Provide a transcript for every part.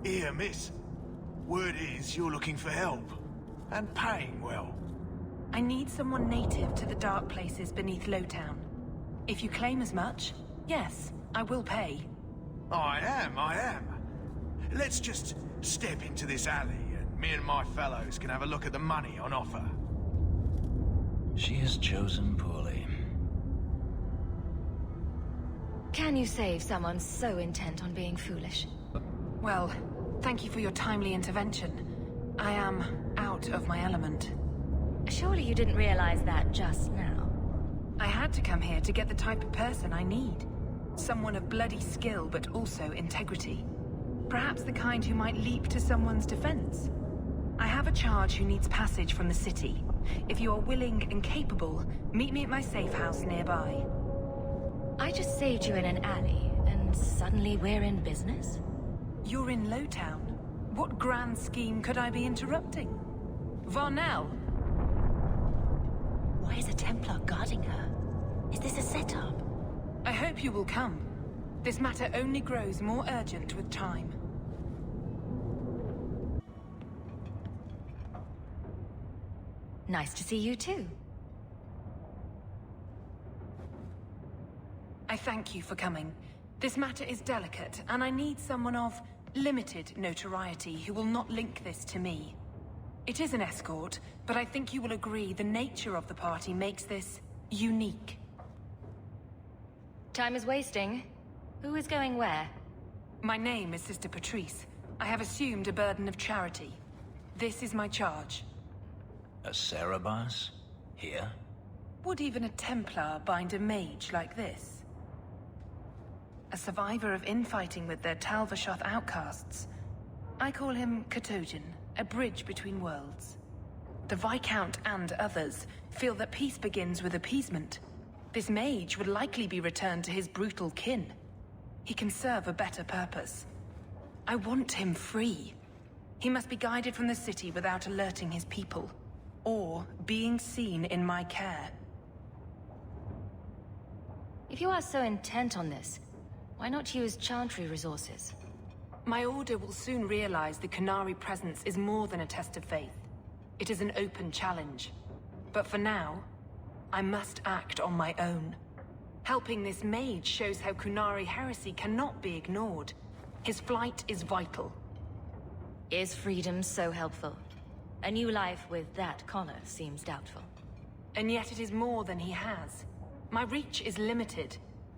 Here, miss. Word is you're looking for help. And paying well. I need someone native to the dark places beneath Lowtown. If you claim as much, yes, I will pay. I am. Let's just step into this alley and me and my fellows can have a look at the money on offer. She has chosen poorly. Can you save someone so intent on being foolish? Well, thank you for your timely intervention. I am out of my element. Surely you didn't realize that just now. I had to come here to get the type of person I need. Someone of bloody skill, but also integrity. Perhaps the kind who might leap to someone's defense. I have a charge who needs passage from the city. If you are willing and capable, meet me at my safe house nearby. I just saved you in an alley, and suddenly we're in business? You're in Lowtown. What grand scheme could I be interrupting? Varnell! Why is a Templar guarding her? Is this a setup? I hope you will come. This matter only grows more urgent with time. Nice to see you too. I thank you for coming. This matter is delicate, and I need someone of limited notoriety who will not link this to me. It is an escort, but I think you will agree the nature of the party makes this unique. Time is wasting. Who is going where? My name is Sister Patrice. I have assumed a burden of charity. This is my charge. A Cerebas? Here? Would even a Templar bind a mage like this? A survivor of infighting with their Tal Vashoth outcasts. I call him Katojan, a bridge between worlds. The Viscount and others feel that peace begins with appeasement. This mage would likely be returned to his brutal kin. He can serve a better purpose. I want him free. He must be guided from the city without alerting his people, or being seen in my care. If you are so intent on this, why not use Chantry resources? My order will soon realize the Qunari presence is more than a test of faith. It is an open challenge. But for now, I must act on my own. Helping this mage shows how Qunari heresy cannot be ignored. His flight is vital. Is freedom so helpful? A new life with that collar seems doubtful. And yet it is more than he has. My reach is limited.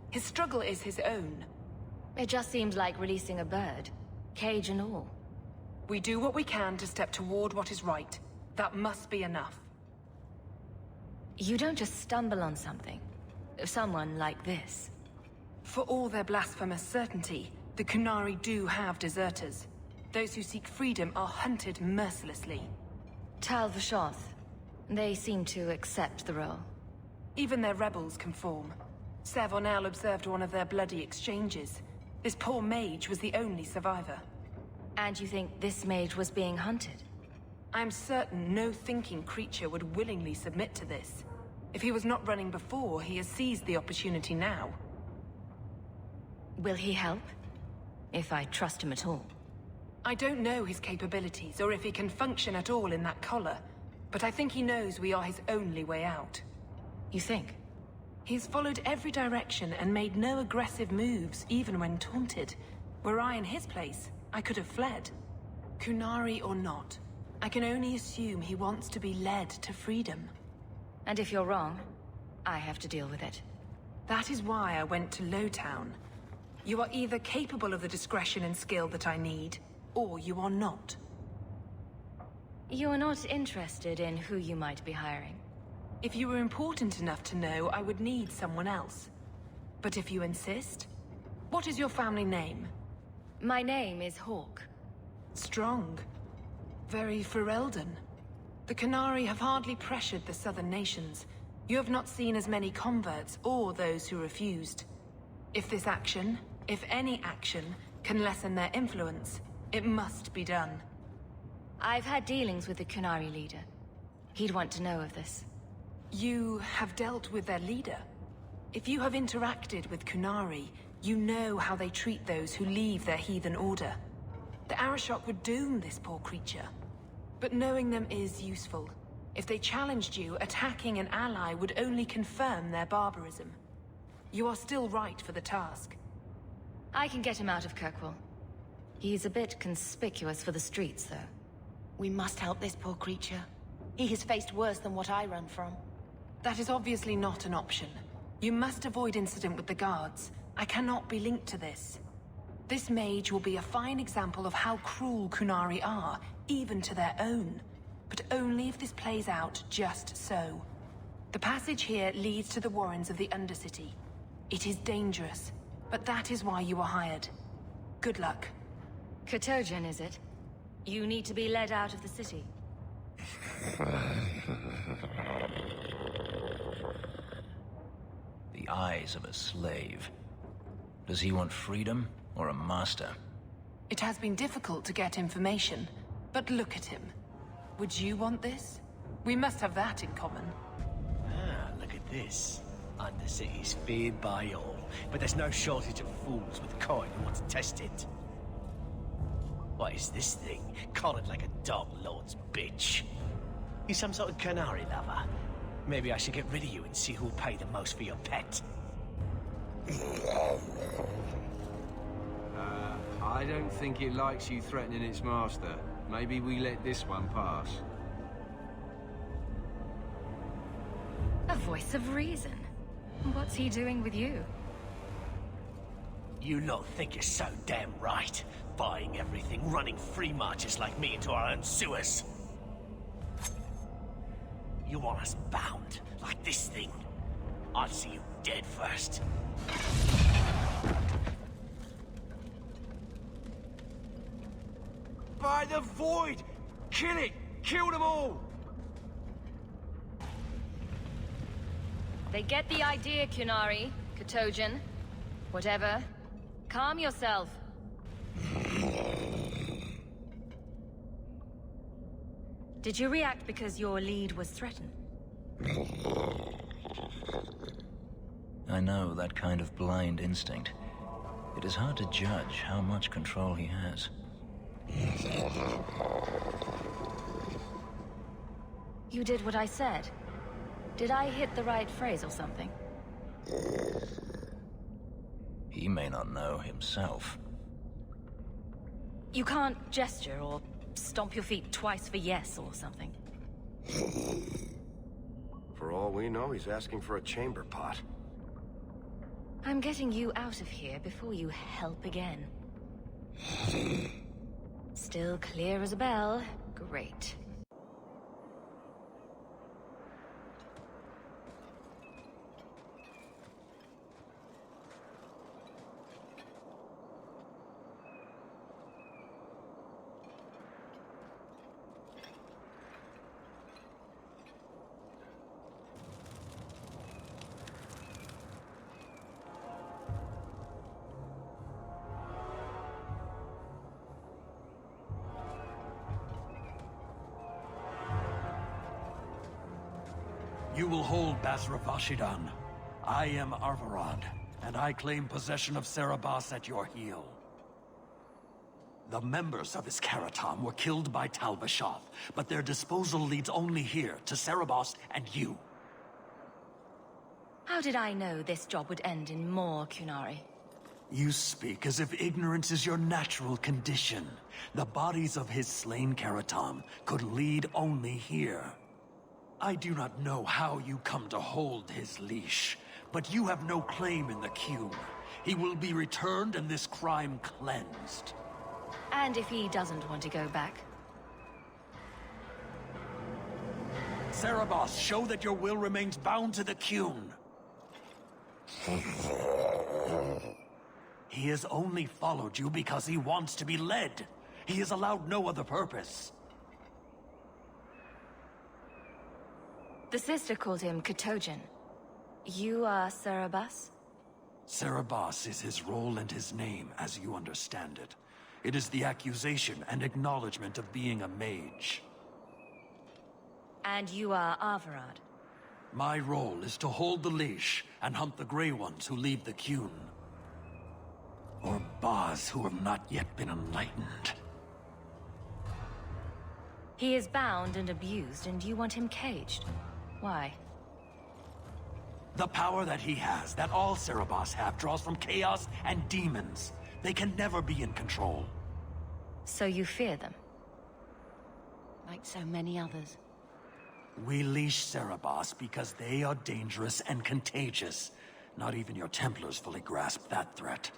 His struggle is his own. It just seems like releasing a bird, cage and all. We do what we can to step toward what is right. That must be enough. You don't just stumble on something. Someone like this. For all their blasphemous certainty, the Qunari do have deserters. Those who seek freedom are hunted mercilessly. Tal Vashoth. They seem to accept the role. Even their rebels conform. Ser Vonel observed one of their bloody exchanges. This poor mage was the only survivor. And you think this mage was being hunted? I'm certain no thinking creature would willingly submit to this. If he was not running before, he has seized the opportunity now. Will he help? If I trust him at all. I don't know his capabilities, or if he can function at all in that collar, but I think he knows we are his only way out. You think? He's followed every direction and made no aggressive moves, even when taunted. Were I in his place, I could have fled. Qunari or not, I can only assume he wants to be led to freedom. And if you're wrong, I have to deal with it. That is why I went to Lowtown. You are either capable of the discretion and skill that I need, or you are not. You are not interested in who you might be hiring. If you were important enough to know, I would need someone else. But if you insist, what is your family name? My name is Hawke. Strong. Very Ferelden. The Qunari have hardly pressured the southern nations. You have not seen as many converts or those who refused. If this action, if any action, can lessen their influence, it must be done. I've had dealings with the Qunari leader. He'd want to know of this. You have dealt with their leader? If you have interacted with Qunari, you know how they treat those who leave their heathen order. The Arashok would doom this poor creature. But knowing them is useful. If they challenged you, attacking an ally would only confirm their barbarism. You are still right for the task. I can get him out of Kirkwall. He's a bit conspicuous for the streets, though. We must help this poor creature. He has faced worse than what I run from. That is obviously not an option. You must avoid incident with the guards. I cannot be linked to this. This mage will be a fine example of how cruel Qunari are, even to their own. But only if this plays out just so. The passage here leads to the warrens of the Undercity. It is dangerous, but that is why you were hired. Good luck. Kotogen, is it? You need to be led out of the city. The eyes of a slave. Does he want freedom or a master? It has been difficult to get information, but look at him. Would you want this? We must have that in common. Ah, look at this. Undercity's feared by all, but there's no shortage of fools with coin who want to test it. What is this thing? Collared like a dog lord's bitch. You some sort of Qunari lover? Maybe I should get rid of you and see who'll pay the most for your pet. I don't think it likes you threatening its master. Maybe we let this one pass. A voice of reason. What's he doing with you? You lot think you're so damn right. Buying everything, running free marches like me into our own sewers. You want us bound, like this thing? I'll see you dead first. By the Void! Kill it! Kill them all! They get the idea, Qunari, Kotogen. Whatever. Calm yourself. Did you react because your lead was threatened? I know that kind of blind instinct. It is hard to judge how much control he has. You did what I said. Did I hit the right phrase or something? He may not know himself. You can't gesture or stomp your feet twice for yes or something. For all we know, he's asking for a chamber pot. I'm getting you out of here before you help again. Still clear as a bell. Great. You will hold Basra Vashidan. I am Arvarad, and I claim possession of Serabas at your heel. The members of Iskaratam were killed by Tal Vashoth, but their disposal leads only here, to Serabas and you. How did I know this job would end in more Qunari? You speak as if ignorance is your natural condition. The bodies of his slain Karatam could lead only here. I do not know how you come to hold his leash, but you have no claim in the queue. He will be returned and this crime cleansed. And if he doesn't want to go back? Serabas, show that your will remains bound to the Qun. He has only followed you because he wants to be led. He has allowed no other purpose. The sister called him Kotogen. You are Serabas? Serabas is his role and his name, as you understand it. It is the accusation and acknowledgement of being a mage. And you are Arvarad? My role is to hold the leash and hunt the Grey Ones who leave the Qun. Or Baz who have not yet been enlightened. He is bound and abused, and you want him caged. Why? The power that he has, that all Cerebos have, draws from chaos and demons. They can never be in control. So you fear them? Like so many others. We leash Cerebos because they are dangerous and contagious. Not even your Templars fully grasp that threat.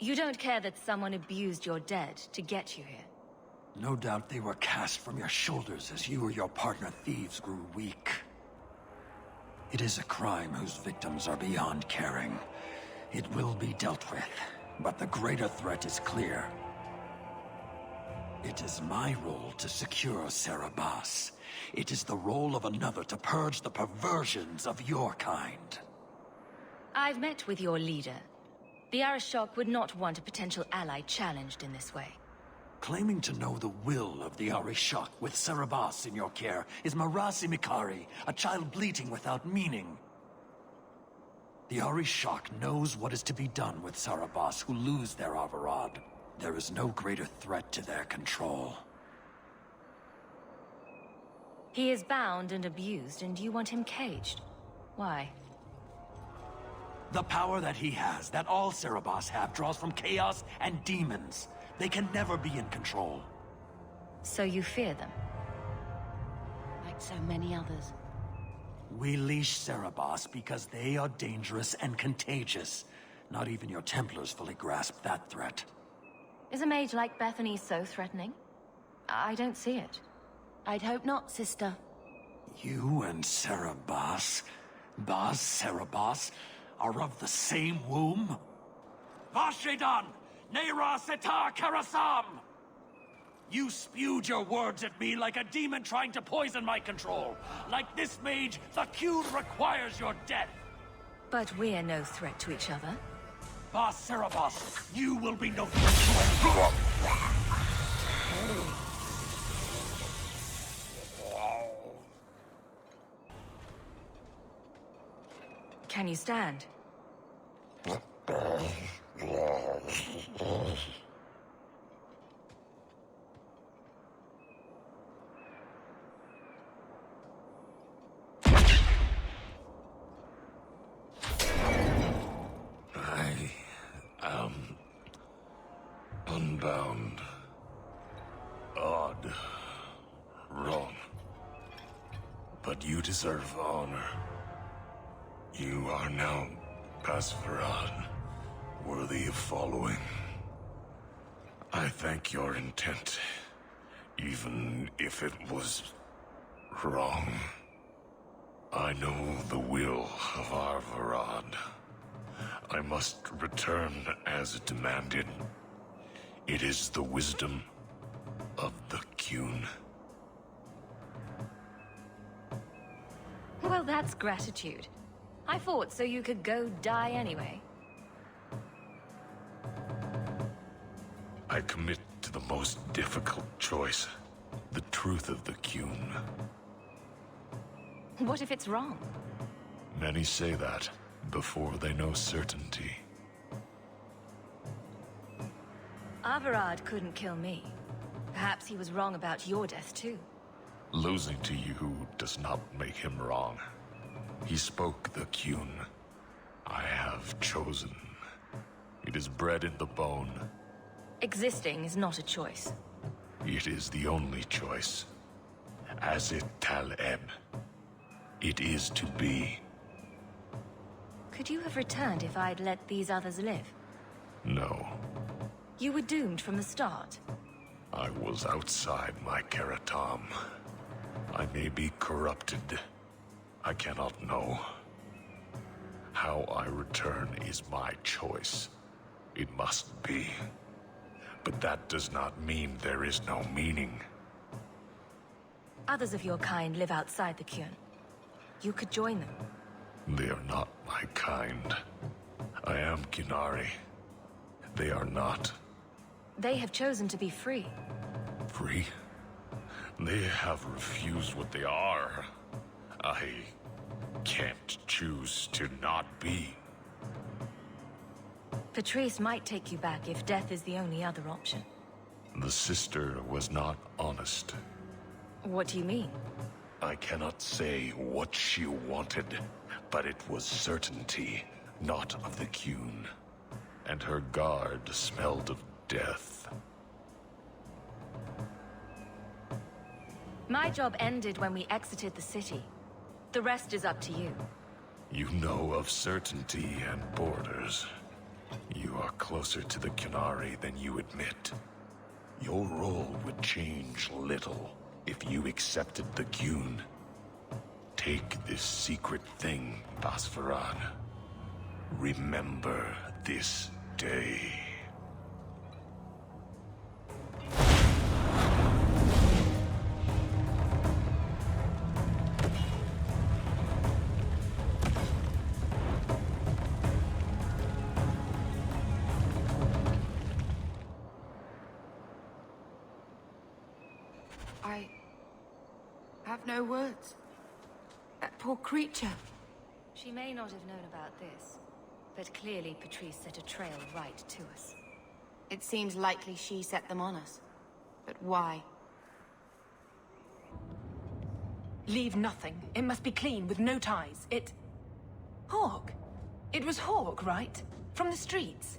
You don't care that someone abused your dead to get you here? No doubt they were cast from your shoulders as you or your partner thieves grew weak. It is a crime whose victims are beyond caring. It will be dealt with, but the greater threat is clear. It is my role to secure Cerebos. It is the role of another to purge the perversions of your kind. I've met with your leader. The Arishok would not want a potential ally challenged in this way. Claiming to know the will of the Arishok with Cerebos in your care is Marasi Mikari, a child bleating without meaning. The Arishok knows what is to be done with Cerebos who lose their Avarad. There is no greater threat to their control. He is bound and abused, and you want him caged. Why? The power that he has, that all Cerebos have, draws from chaos and demons. They can never be in control. So you fear them? Like so many others. We leash Cerebos because they are dangerous and contagious. Not even your Templars fully grasp that threat. Is a mage like Bethany so threatening? I don't see it. I'd hope not, sister. You and Cerebos, Baz Cerebos, are of the same womb? Vashedan! Neira Setar Karasam! You spewed your words at me like a demon trying to poison my control. Like this mage, the Qun requires your death. But we're no threat to each other. Baz Cerebos, you will be no threat to anyone. Can you stand? I am unbound. Odd. Wrong. But you deserve honor. You are now Pasvarad, worthy of following. I thank your intent, even if it was wrong. I know the will of Arvarad. I must return as demanded. It is the wisdom of the Qun. Well, that's gratitude. I fought so you could go die anyway. I commit to the most difficult choice. The truth of the Qun. What if it's wrong? Many say that before they know certainty. Avarad couldn't kill me. Perhaps he was wrong about your death too. Losing to you does not make him wrong. He spoke the Qun. I have chosen. It is bred in the bone. Existing is not a choice. It is the only choice. As it Taleb. It is to be. Could you have returned if I'd let these others live? No. You were doomed from the start. I was outside my Keratam. I may be corrupted. I cannot know. How I return is my choice. It must be. But that does not mean there is no meaning. Others of your kind live outside the Qun. You could join them. They are not my kind. I am Qunari. They are not. They have chosen to be free. Free? They have refused what they are. I can't choose to not be. Patrice might take you back if death is the only other option. The sister was not honest. What do you mean? I cannot say what she wanted, but it was certainty, not of the Qun. And her guard smelled of death. My job ended when we exited the city. The rest is up to you. You know of certainty and borders. You are closer to the Qunari than you admit. Your role would change little if you accepted the Qun. Take this secret thing, Basfaran. Remember this day. I have no words. That poor creature. She may not have known about this, but clearly Patrice set a trail right to us. It seems likely she set them on us. But why? Leave nothing. It must be clean, with no ties. Hawk. It was Hawk, right? From the streets.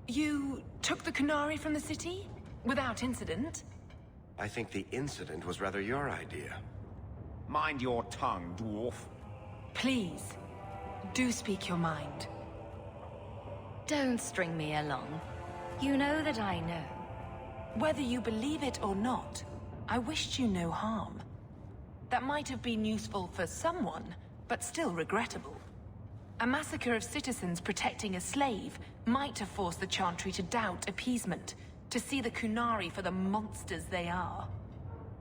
You took the Qunari from the city? Without incident? I think the incident was rather your idea. Mind your tongue, dwarf. Please, do speak your mind. Don't string me along. You know that I know. Whether you believe it or not, I wished you no harm. That might have been useful for someone, but still regrettable. A massacre of citizens protecting a slave might have forced the Chantry to doubt appeasement, to see the Qunari for the monsters they are.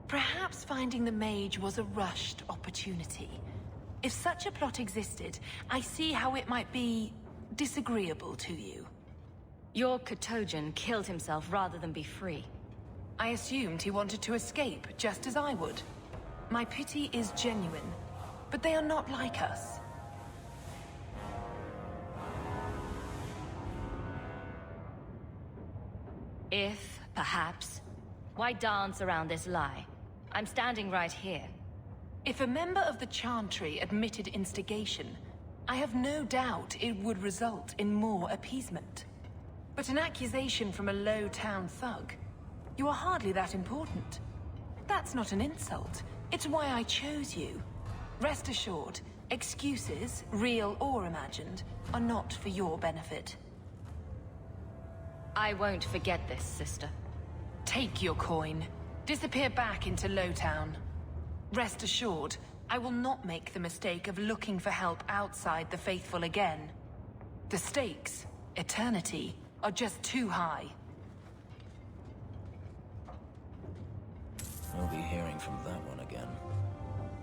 Perhaps finding the mage was a rushed opportunity. If such a plot existed, I see how it might be disagreeable to you. Your Katojan killed himself rather than be free. I assumed he wanted to escape, just as I would. My pity is genuine, but they are not like us. If, perhaps, why dance around this lie? I'm standing right here. If a member of the Chantry admitted instigation, I have no doubt it would result in more appeasement. But an accusation from a low-town thug? You are hardly that important. That's not an insult. It's why I chose you. Rest assured, excuses, real or imagined, are not for your benefit. I won't forget this, sister. Take your coin. Disappear back into Lowtown. Rest assured, I will not make the mistake of looking for help outside the Faithful again. The stakes, eternity, are just too high.